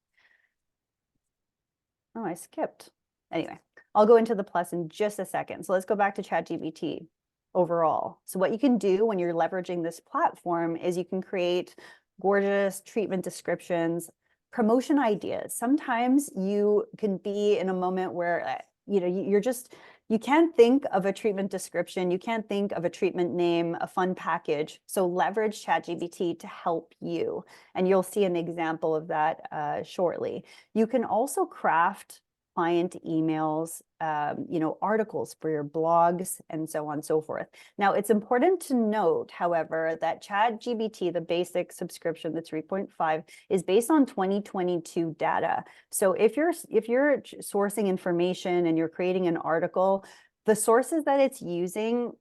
Oh, I skipped. Anyway, I'll go into the Plus in just a second. So let's go back to ChatGPT overall. So what you can do when you're leveraging this platform is you can create gorgeous treatment descriptions, promotion ideas. Sometimes you can be in a moment where, you know, you can't think of a treatment description, you can't think of a treatment name, a fun package. So leverage ChatGPT to help you. And you'll see an example of that shortly. You can also craft client emails, you know, articles for your blogs, and so on and so forth. Now, it's important to note, however, that ChatGPT, the basic subscription, the 3.5, is based on 2022 data. So if you're sourcing information and you're creating an article, the sources that it's using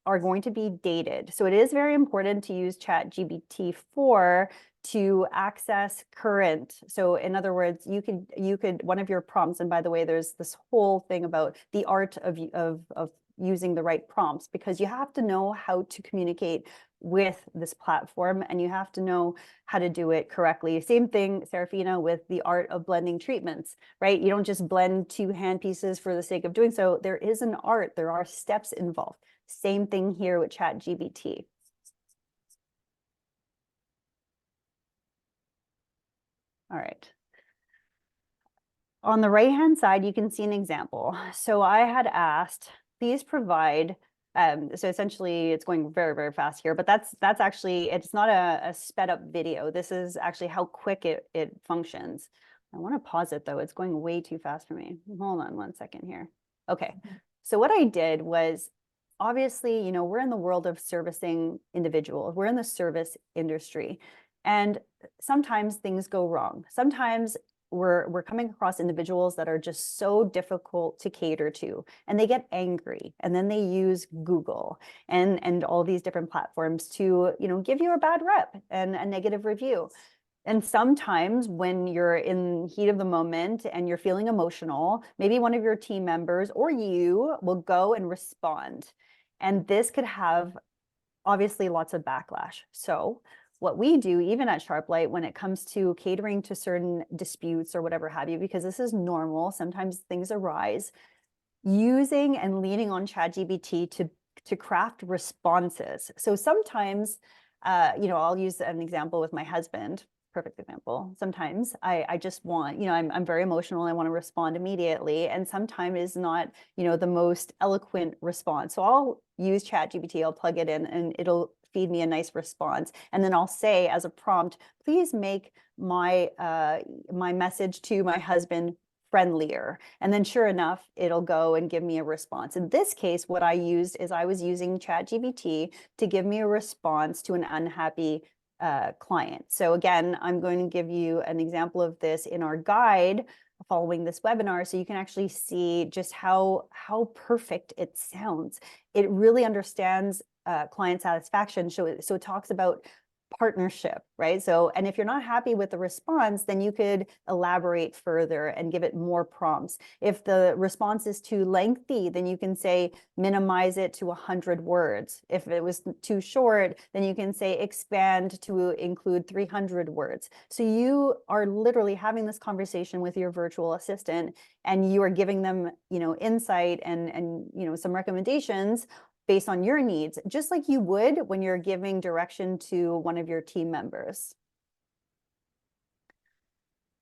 are going to be dated. So it is very important to use ChatGPT 4 to access current. So in other words, you could one of your prompts, and by the way, there's this whole thing about the art of using the right prompts, because you have to know how to communicate with this platform and you have to know how to do it correctly. Same thing, Serafina, with the art of blending treatments, right? You don't just blend two hand pieces for the sake of doing so. There is an art, there are steps involved. Same thing here with ChatGPT. All right. On the right-hand side, you can see an example. So I had asked, please provide, so essentially it's going very, very fast here, but that's actually, it's not a sped up video. This is actually how quick it functions. I want to pause it though. It's going way too fast for me. Hold on one second here. Okay. So what I did was, obviously, you know, we're in the world of servicing individuals. We're in the service industry. And sometimes things go wrong. Sometimes we're coming across individuals that are just so difficult to cater to, and they get angry, and then they use Google and all these different platforms to, you know, give you a bad rep and a negative review. And sometimes when you're in heat of the moment and you're feeling emotional, maybe one of your team members or you will go and respond. And this could have obviously lots of backlash. So what we do, even at Sharplight, when it comes to catering to certain disputes or whatever have you, because this is normal, sometimes things arise, using and leaning on ChatGPT to craft responses. So sometimes, you know, I'll use an example with my husband. Perfect example. Sometimes I just want, you know, I'm very emotional and I want to respond immediately. And sometimes it's not, you know, the most eloquent response. So I'll use ChatGPT, I'll plug it in and it'll feed me a nice response. And then I'll say as a prompt, please make my my message to my husband friendlier. And then sure enough, it'll go and give me a response. In this case, what I used is I was using ChatGPT to give me a response to an unhappy client. So again, I'm going to give you an example of this in our guide following this webinar, so you can actually see just how perfect it sounds. It really understands client satisfaction. So it talks about partnership, right? So, and if you're not happy with the response, then you could elaborate further and give it more prompts. If the response is too lengthy, then you can say minimize it to 100 words. If it was too short, then you can say expand to include 300 words. So you are literally having this conversation with your virtual assistant, and you are giving them, insight and some recommendations based on your needs, just like you would when you're giving direction to one of your team members.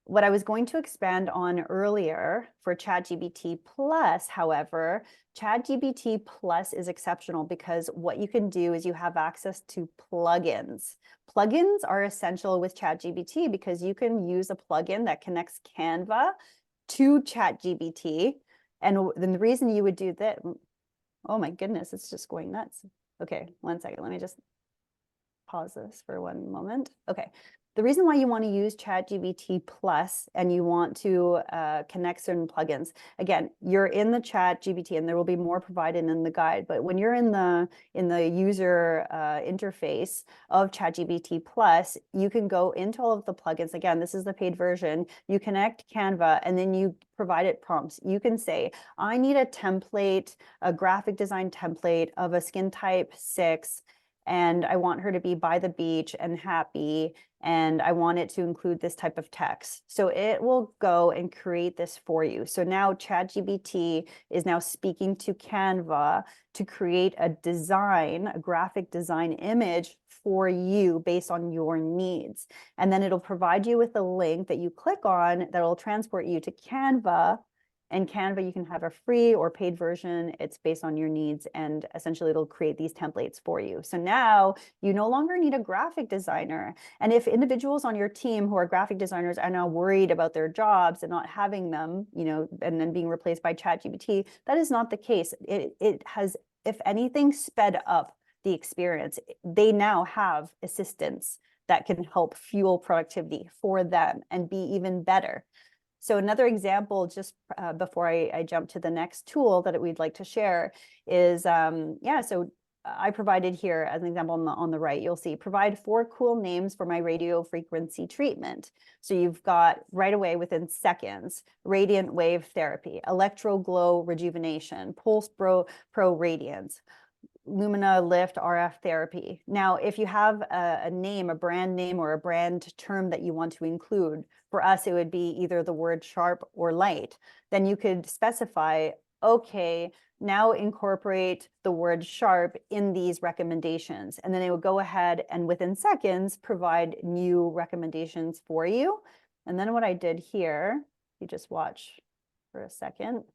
What I was going to expand on earlier for ChatGPT Plus, however, ChatGPT Plus is exceptional because what you can do is you have access to plugins. Plugins are essential with ChatGPT because you can use a plugin that connects Canva to ChatGPT. And then the reason you would do that, oh my goodness, it's just going nuts. Okay, 1 second. Let me just pause this for 1 moment. Okay. The reason why you want to use ChatGPT Plus and you want to connect certain plugins, again, you're in the ChatGPT, and there will be more provided in the guide. But when you're in the user interface of ChatGPT Plus, you can go into all of the plugins. Again, this is the paid version. You connect Canva, and then you provide it prompts. You can say, I need a template, a graphic design template of a skin type 6. And I want her to be by the beach and happy, and I want it to include this type of text. So it will go and create this for you. So now ChatGPT is now speaking to Canva to create a design, a graphic design image for you based on your needs. And then it'll provide you with a link that you click on that will transport you to Canva. And Canva, you can have a free or paid version. It's based on your needs, and essentially it'll create these templates for you. So now you no longer need a graphic designer. And if individuals on your team who are graphic designers are now worried about their jobs and not having them, and then being replaced by ChatGPT, that is not the case. It has, if anything, sped up the experience. They now have assistants that can help fuel productivity for them and be even better. So another example, just before I jump to the next tool that we'd like to share is, so I provided here as an example on the right, you'll see, provide 4 cool names for my radio frequency treatment. So you've got right away within seconds, radiant wave therapy, electro glow rejuvenation, pulse pro radiance, Lumina Lift RF therapy. Now, if you have a name, a brand name or a brand term that you want to include, for us, it would be either the word sharp or light. Then you could specify, okay, now incorporate the word sharp in these recommendations. And then it would go ahead and within seconds, provide new recommendations for you. And then what I did here, you just watch for a second.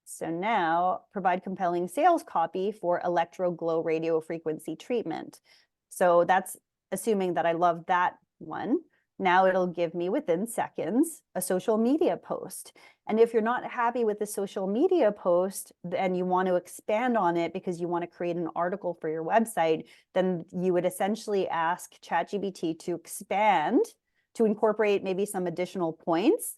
So now provide compelling sales copy for electro glow radio frequency treatment. So that's assuming that I love that one. Now it'll give me within seconds a social media post. And if you're not happy with the social media post and you want to expand on it because you want to create an article for your website, then you would essentially ask ChatGPT to expand, to incorporate maybe some additional points.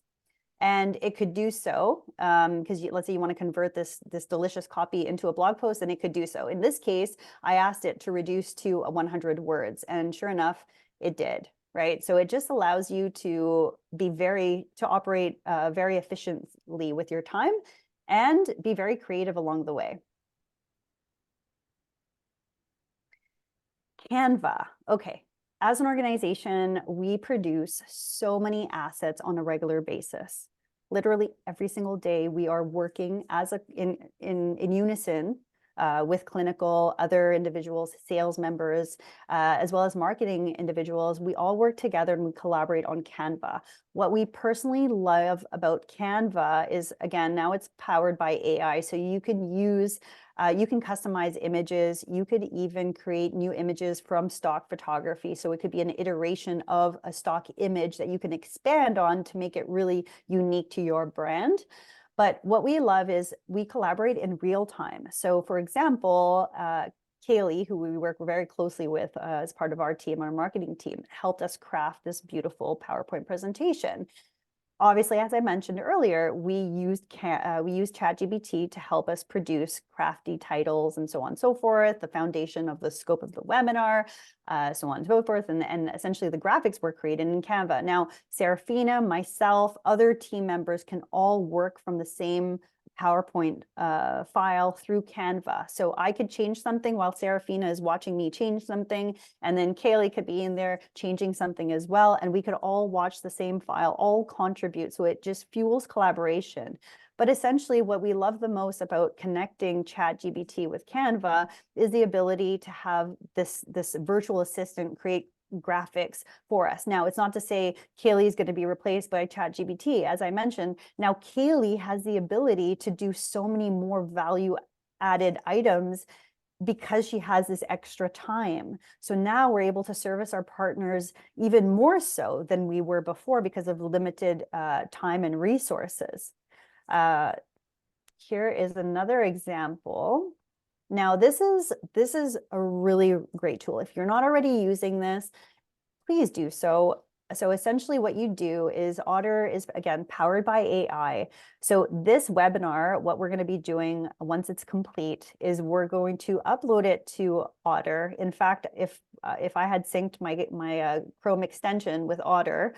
And it could do so because let's say you want to convert this delicious copy into a blog post, and it could do so. In this case, I asked it to reduce to 100 words, and sure enough, it did. Right, so it just allows you to operate very efficiently with your time and be very creative along the way. Canva. Okay. As an organization, we produce so many assets on a regular basis. Literally every single day, we are working in unison with clinical, other individuals, sales members, as well as marketing individuals. We all work together and we collaborate on Canva. What we personally love about Canva is, again, now it's powered by AI, so you can customize images. You could even create new images from stock photography. So it could be an iteration of a stock image that you can expand on to make it really unique to your brand. But what we love is we collaborate in real time. So for example, Kaylee, who we work very closely with as part of our team, our marketing team, helped us craft this beautiful PowerPoint presentation. obviously, as I mentioned earlier, we used ChatGPT to help us produce crafty titles and so on and so forth, the foundation of the scope of the webinar, so on and so forth. And essentially the graphics were created in Canva. Now, Serafina, myself, other team members can all work from the same PowerPoint file through Canva. So I could change something while Serafina is watching me change something, and then Kaylee could be in there changing something as well, and we could all watch the same file, all contribute. So it just fuels collaboration. But essentially what we love the most about connecting ChatGPT with Canva is the ability to have this virtual assistant create graphics for us. Now, it's not to say Kaylee is going to be replaced by ChatGPT. As I mentioned, now Kaylee has the ability to do so many more value added items because she has this extra time. So now we're able to service our partners even more so than we were before because of limited time and resources. Here is another example. Now, this is a really great tool. If you're not already using this, please do so. So essentially what you do is Otter is, again, powered by AI. So this webinar, what we're going to be doing once it's complete is we're going to upload it to Otter. In fact, if I had synced my Chrome extension with Otter,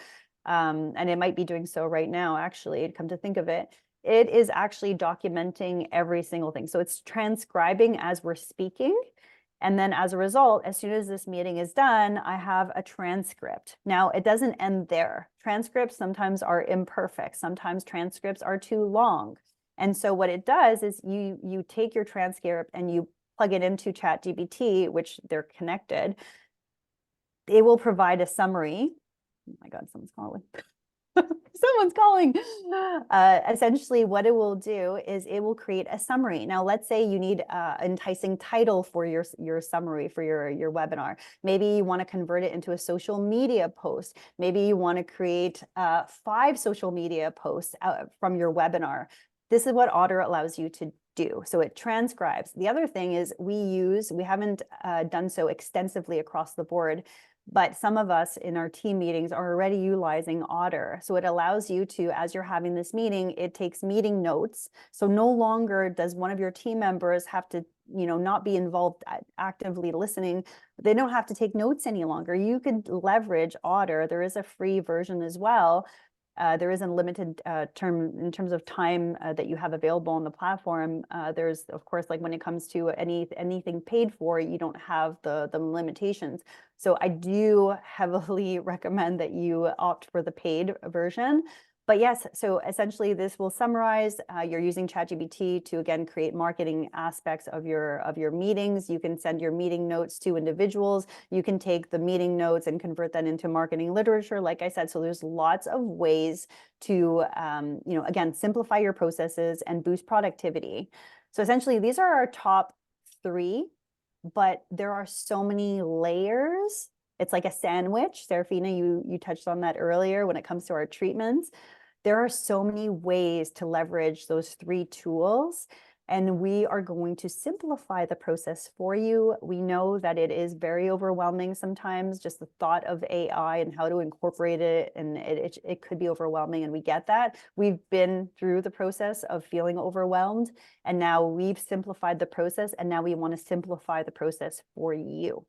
and it might be doing so right now, actually, come to think of it, it is actually documenting every single thing. So it's transcribing as we're speaking. And then as a result, as soon as this meeting is done, I have a transcript. Now, it doesn't end there. Transcripts sometimes are imperfect. Sometimes transcripts are too long. And so what it does is you take your transcript and you plug it into ChatGPT, which they're connected. It will provide a summary. Oh my God, someone's calling. Someone's calling. Essentially, what it will do is it will create a summary. Now, let's say you need an enticing title for your summary for your webinar. Maybe you want to convert it into a social media post. Maybe you want to create 5 social media posts from your webinar. This is what Otter allows you to do. So it transcribes. The other thing is we haven't done so extensively across the board, but some of us in our team meetings are already utilizing Otter. So it allows you to, as you're having this meeting, it takes meeting notes. So no longer does one of your team members have to, not be involved actively listening. They don't have to take notes any longer. You could leverage Otter. There is a free version as well. There is a limited term in terms of time that you have available on the platform. There's, of course, like when it comes to anything paid for, you don't have the limitations. So I do heavily recommend that you opt for the paid version. But yes, so essentially this will summarize. You're using ChatGPT to, again, create marketing aspects of your meetings. You can send your meeting notes to individuals. You can take the meeting notes and convert that into marketing literature, like I said. So there's lots of ways to, again, simplify your processes and boost productivity. So essentially, these are our top 3, but there are so many layers. It's like a sandwich. Serafina, you touched on that earlier when it comes to our treatments. There are so many ways to leverage those 3 tools, and we are going to simplify the process for you. We know that it is very overwhelming sometimes, just the thought of AI and how to incorporate it, and it could be overwhelming, and we get that. We've been through the process of feeling overwhelmed, and now we've simplified the process, and now we want to simplify the process for you.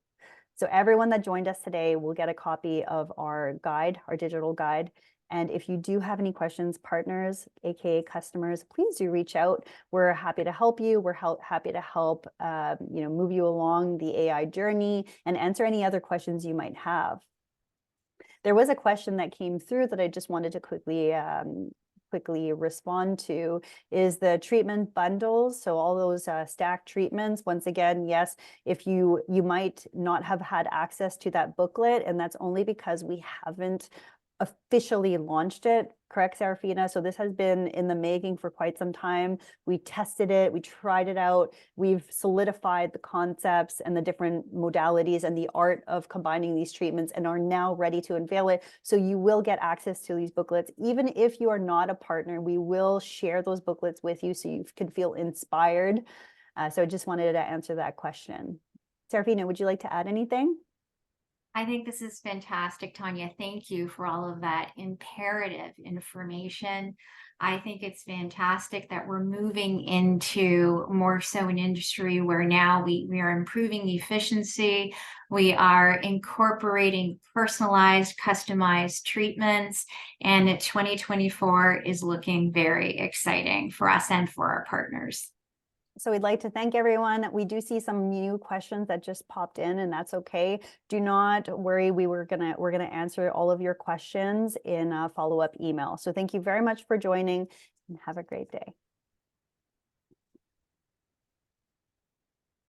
So everyone that joined us today will get a copy of our guide, our digital guide. And if you do have any questions, partners, aka customers, please do reach out. We're happy to help you. We're happy to help move you along the AI journey and answer any other questions you might have. There was a question that came through that I just wanted to quickly respond to, is the treatment bundles. So all those stacked treatments, once again, yes, if you might not have had access to that booklet, and that's only because we haven't officially launched it, correct, Serafina? So this has been in the making for quite some time. We tested it, we tried it out, we've solidified the concepts and the different modalities and the art of combining these treatments, and are now ready to unveil it. So you will get access to these booklets. Even if you are not a partner, we will share those booklets with you so you can feel inspired. So I just wanted to answer that question. Serafina, would you like to add anything? I think this is fantastic, Tanya. Thank you for all of that imperative information. I think it's fantastic that we're moving into more so an industry where now we are improving efficiency. We are incorporating personalized, customized treatments, and 2024 is looking very exciting for us and for our partners. So we'd like to thank everyone. We do see some new questions that just popped in, and that's okay. Do not worry. We're gonna answer all of your questions in a follow-up email. So thank you very much for joining, and have a great day.